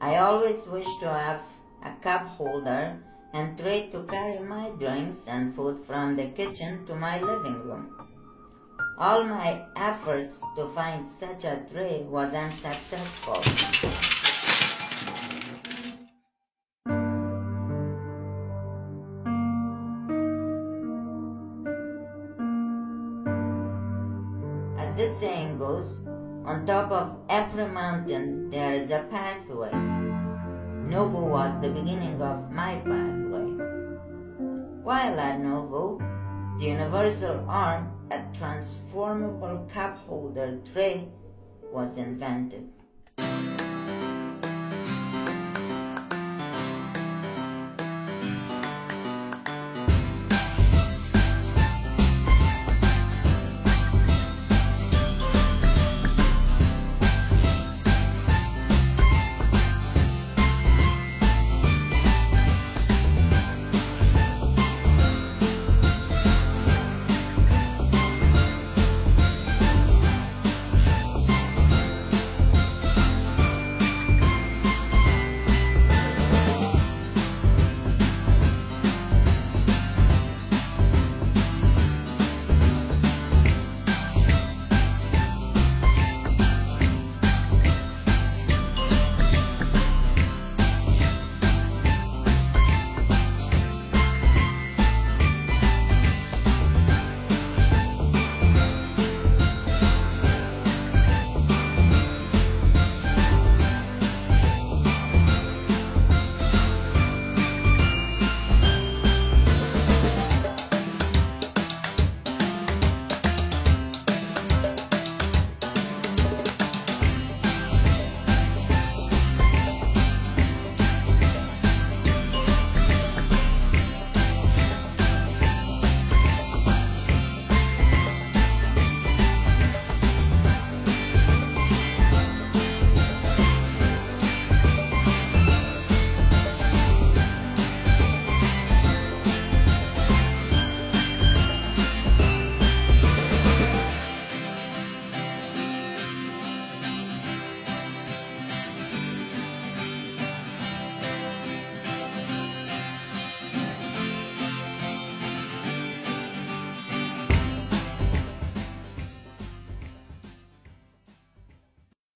I always wished to have a cup holder and tray to carry my drinks and food from the kitchen to my living room. All my efforts to find such a tray was unsuccessful. As the saying goes, on top of every mountain there is a pathway. Novo was the beginning of my pathway. While at Novo, the universal arm, a transformable cup holder tray, was invented.